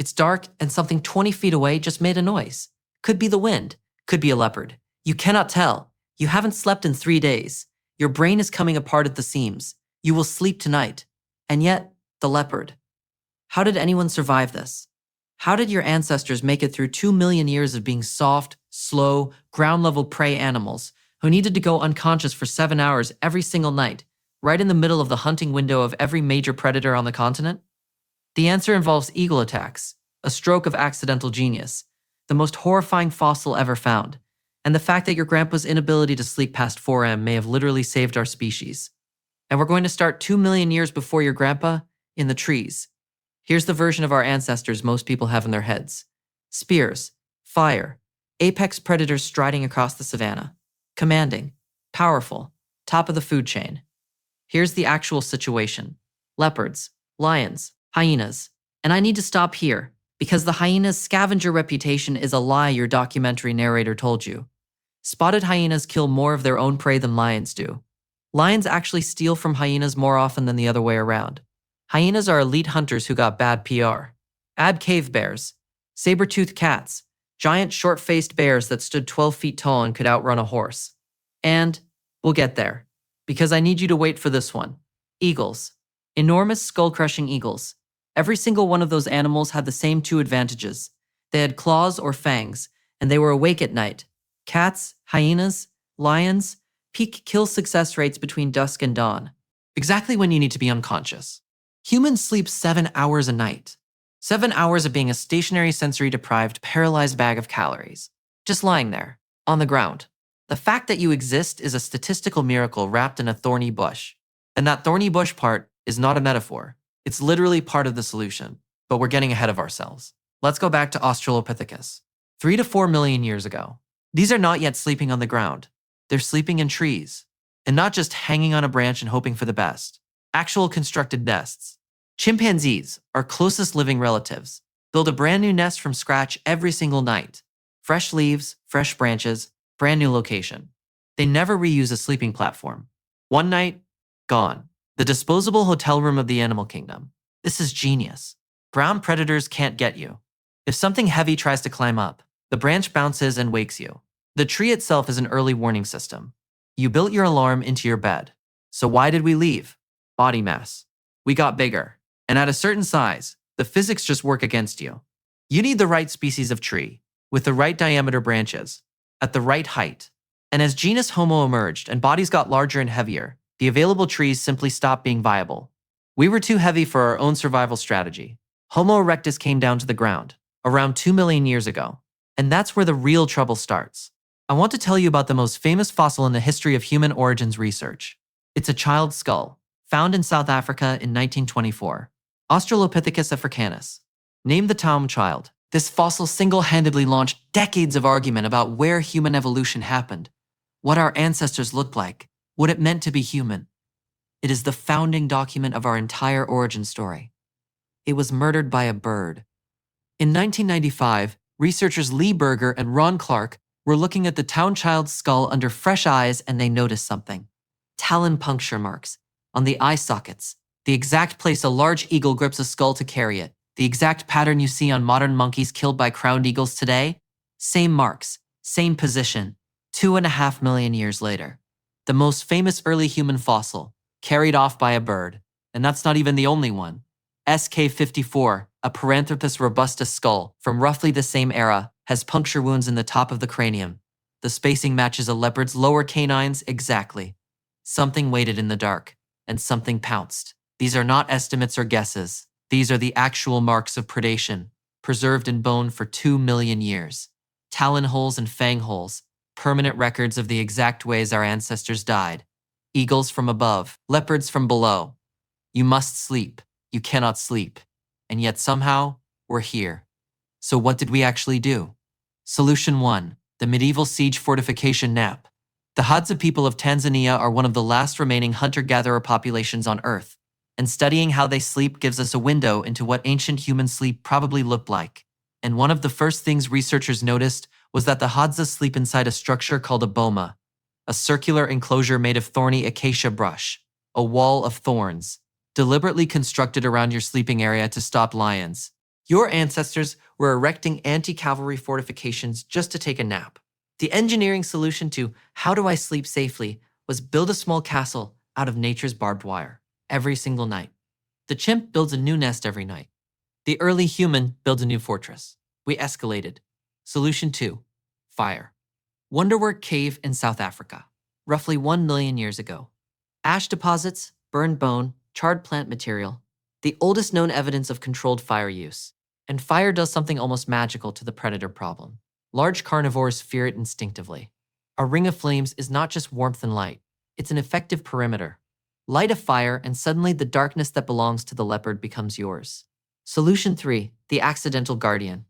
It's dark and something 20 feet away just made a noise. Could be the wind, could be a leopard. You cannot tell. You haven't slept in 3 days. Your brain is coming apart at the seams. You will sleep tonight. And yet, the leopard. How did anyone survive this? How did your ancestors make it through 2 million years of being soft, slow, ground-level prey animals who needed to go unconscious for 7 hours every single night, right in the middle of the hunting window of every major predator on the continent? The answer involves eagle attacks, a stroke of accidental genius, the most horrifying fossil ever found, and the fact that your grandpa's inability to sleep past 4 a.m. may have literally saved our species. And we're going to start 2 million years before your grandpa, in the trees. Here's the version of our ancestors most people have in their heads. Spears, fire, apex predators striding across the savannah. Commanding, powerful, top of the food chain. Here's the actual situation. Leopards, lions, hyenas. And I need to stop here, because the hyena's scavenger reputation is a lie your documentary narrator told you. Spotted hyenas kill more of their own prey than lions do. Lions actually steal from hyenas more often than the other way around. Hyenas are elite hunters who got bad PR. Add cave bears, saber-toothed cats, giant short-faced bears that stood 12 feet tall and could outrun a horse. And we'll get there, because I need you to wait for this one. Eagles. Enormous skull-crushing eagles. Every single one of those animals had the same 2 advantages. They had claws or fangs, and they were awake at night. Cats, hyenas, lions, peak kill success rates between dusk and dawn. Exactly when you need to be unconscious. Humans sleep 7 hours a night. 7 hours of being a stationary, sensory-deprived, paralyzed bag of calories. Just lying there, on the ground. The fact that you exist is a statistical miracle wrapped in a thorny bush. And that thorny bush part is not a metaphor. It's literally part of the solution. But we're getting ahead of ourselves. Let's go back to Australopithecus. 3 to 4 million years ago. These are not yet sleeping on the ground. They're sleeping in trees. And not just hanging on a branch and hoping for the best. Actual constructed nests. Chimpanzees, our closest living relatives, build a brand new nest from scratch every single night. Fresh leaves, fresh branches, brand new location. They never reuse a sleeping platform. One night, gone. The disposable hotel room of the animal kingdom. This is genius. Ground predators can't get you. If something heavy tries to climb up, the branch bounces and wakes you. The tree itself is an early warning system. You built your alarm into your bed. So why did we leave? Body mass. We got bigger. And at a certain size, the physics just work against you. You need the right species of tree, with the right diameter branches, at the right height. And as genus Homo emerged and bodies got larger and heavier, the available trees simply stopped being viable. We were too heavy for our own survival strategy. Homo erectus came down to the ground, around 2 million years ago. And that's where the real trouble starts. I want to tell you about the most famous fossil in the history of human origins research. It's a child's skull, found in South Africa in 1924. Australopithecus africanus. Named the Taum child, this fossil single-handedly launched decades of argument about where human evolution happened, what our ancestors looked like, what it meant to be human. It is the founding document of our entire origin story. It was murdered by a bird. In 1995, researchers Lee Berger and Ron Clark were looking at the Taum child's skull under fresh eyes and they noticed something. Talon puncture marks on the eye sockets. The exact place a large eagle grips a skull to carry it. The exact pattern you see on modern monkeys killed by crowned eagles today. Same marks, same position, 2.5 million years later. The most famous early human fossil, carried off by a bird. And that's not even the only one. SK54, a Paranthropus robustus skull from roughly the same era, has puncture wounds in the top of the cranium. The spacing matches a leopard's lower canines exactly. Something waited in the dark, and something pounced. These are not estimates or guesses. These are the actual marks of predation, preserved in bone for 2 million years. Talon holes and fang holes, permanent records of the exact ways our ancestors died. Eagles from above, leopards from below. You must sleep. You cannot sleep. And yet somehow, we're here. So what did we actually do? Solution 1. The medieval siege fortification nap. The Hadza people of Tanzania are one of the last remaining hunter-gatherer populations on Earth. And studying how they sleep gives us a window into what ancient human sleep probably looked like. And one of the first things researchers noticed was that the Hadza sleep inside a structure called a boma, a circular enclosure made of thorny acacia brush, a wall of thorns, deliberately constructed around your sleeping area to stop lions, Your ancestors were erecting anti-cavalry fortifications just to take a nap. The engineering solution to how do I sleep safely was build a small castle out of nature's barbed wire every single night. The chimp builds a new nest every night. The early human builds a new fortress. We escalated. Solution 2. Fire. Wonderwork Cave in South Africa, roughly 1 million years ago. Ash deposits, burned bone, charred plant material, the oldest known evidence of controlled fire use. And fire does something almost magical to the predator problem. Large carnivores fear it instinctively. A ring of flames is not just warmth and light, it's an effective perimeter. Light a fire and suddenly the darkness that belongs to the leopard becomes yours. Solution 3. The accidental guardian.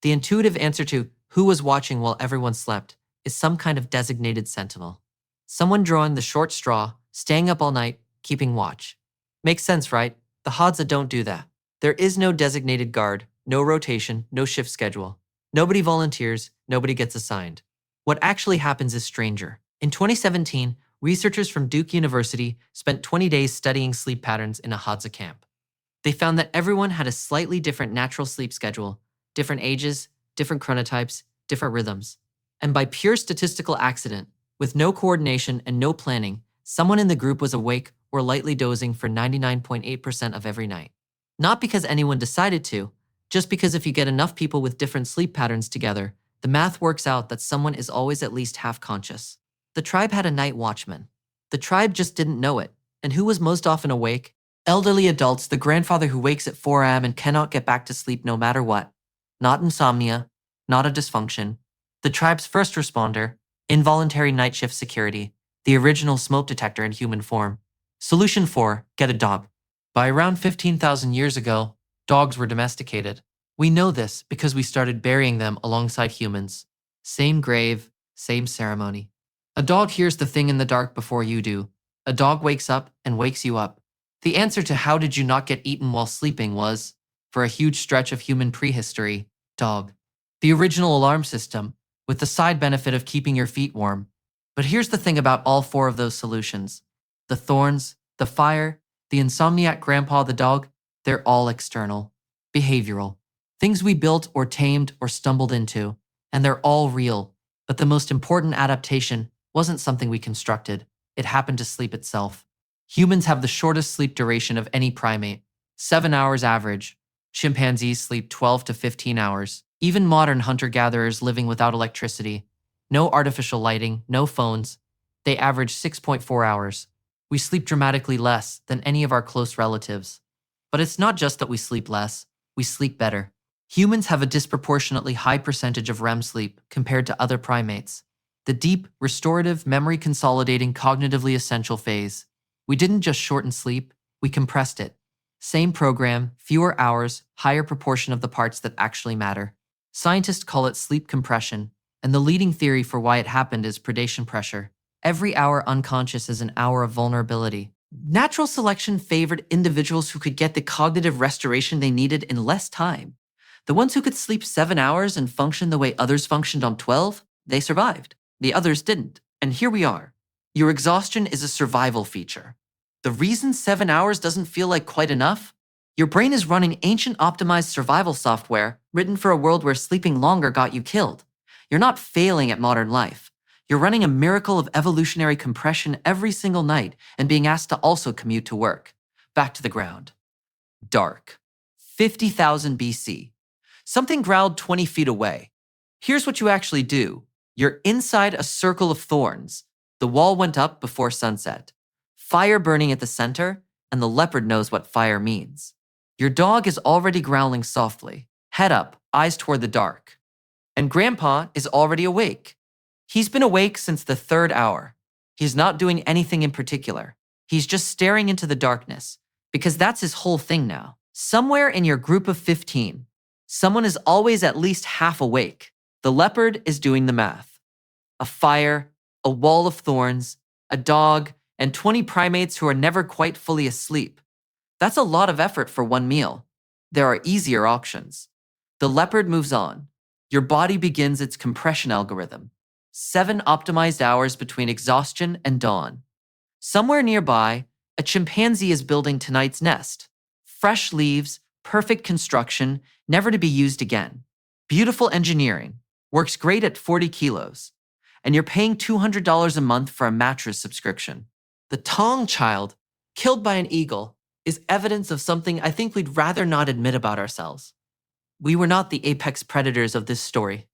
The intuitive answer to who was watching while everyone slept is some kind of designated sentinel. Someone drawing the short straw, staying up all night, keeping watch. Makes sense, right? The Hadza don't do that. There is no designated guard, no rotation, no shift schedule. Nobody volunteers, nobody gets assigned. What actually happens is stranger. In 2017, researchers from Duke University spent 20 days studying sleep patterns in a Hadza camp. They found that everyone had a slightly different natural sleep schedule, different ages, different chronotypes, different rhythms. And by pure statistical accident, with no coordination and no planning, someone in the group was awake or lightly dozing for 99.8% of every night. Not because anyone decided to, just because if you get enough people with different sleep patterns together, the math works out that someone is always at least half conscious. The tribe had a night watchman. The tribe just didn't know it. And who was most often awake? Elderly adults, the grandfather who wakes at 4 a.m. and cannot get back to sleep no matter what. Not insomnia, not a dysfunction. The tribe's first responder, involuntary night shift security, the original smoke detector in human form. Solution 4, get a dog. By around 15,000 years ago, dogs were domesticated. We know this because we started burying them alongside humans. Same grave, same ceremony. A dog hears the thing in the dark before you do. A dog wakes up and wakes you up. The answer to how did you not get eaten while sleeping was, for a huge stretch of human prehistory, dog. The original alarm system, with the side benefit of keeping your feet warm. But here's the thing about all 4 of those solutions. The thorns, the fire, the insomniac grandpa, the dog, they're all external, behavioral. Things we built or tamed or stumbled into, and they're all real. But the most important adaptation wasn't something we constructed. It happened to sleep itself. Humans have the shortest sleep duration of any primate, 7 hours average. Chimpanzees sleep 12 to 15 hours. Even modern hunter-gatherers living without electricity, no artificial lighting, no phones, they average 6.4 hours. We sleep dramatically less than any of our close relatives. But it's not just that we sleep less, we sleep better. Humans have a disproportionately high percentage of REM sleep compared to other primates. The deep, restorative, memory-consolidating, cognitively essential phase. We didn't just shorten sleep, we compressed it. Same program, fewer hours, higher proportion of the parts that actually matter. Scientists call it sleep compression, and the leading theory for why it happened is predation pressure. Every hour unconscious is an hour of vulnerability. Natural selection favored individuals who could get the cognitive restoration they needed in less time. The ones who could sleep 7 hours and function the way others functioned on 12, they survived. The others didn't. And here we are. Your exhaustion is a survival feature. The reason 7 hours doesn't feel like quite enough? Your brain is running ancient optimized survival software written for a world where sleeping longer got you killed. You're not failing at modern life. You're running a miracle of evolutionary compression every single night and being asked to also commute to work. Back to the ground. Dark. 50,000 BC. Something growled 20 feet away. Here's what you actually do. You're inside a circle of thorns. The wall went up before sunset. Fire burning at the center, and the leopard knows what fire means. Your dog is already growling softly, head up, eyes toward the dark. And Grandpa is already awake. He's been awake since the 3rd hour. He's not doing anything in particular. He's just staring into the darkness, because that's his whole thing now. Somewhere in your group of 15, someone is always at least half awake. The leopard is doing the math. A fire, a wall of thorns, a dog, and 20 primates who are never quite fully asleep. That's a lot of effort for one meal. There are easier options. The leopard moves on. Your body begins its compression algorithm. 7 optimized hours between exhaustion and dawn. Somewhere nearby, a chimpanzee is building tonight's nest. Fresh leaves, Perfect construction, never to be used again. Beautiful engineering, works great at 40 kilos. And you're paying $200 a month for a mattress subscription. The Tong child, killed by an eagle, is evidence of something I think we'd rather not admit about ourselves. We were not the apex predators of this story.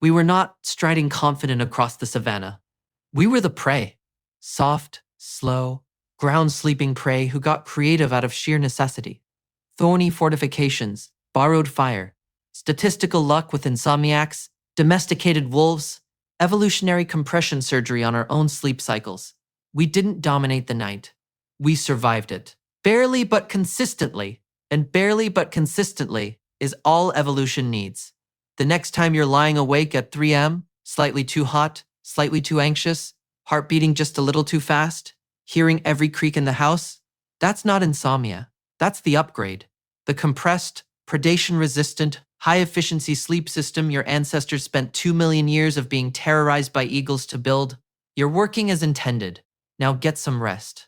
We were not striding confident across the savannah. We were the prey. Soft, slow, ground-sleeping prey who got creative out of sheer necessity. Thorny fortifications, borrowed fire, statistical luck with insomniacs, domesticated wolves, evolutionary compression surgery on our own sleep cycles. We didn't dominate the night. We survived it. Barely but consistently, and barely but consistently is all evolution needs. The next time you're lying awake at 3 a.m., slightly too hot, slightly too anxious, heart beating just a little too fast, hearing every creak in the house, that's not insomnia. That's the upgrade. The compressed, predation-resistant, high-efficiency sleep system your ancestors spent 2 million years of being terrorized by eagles to build. You're working as intended. Now get some rest.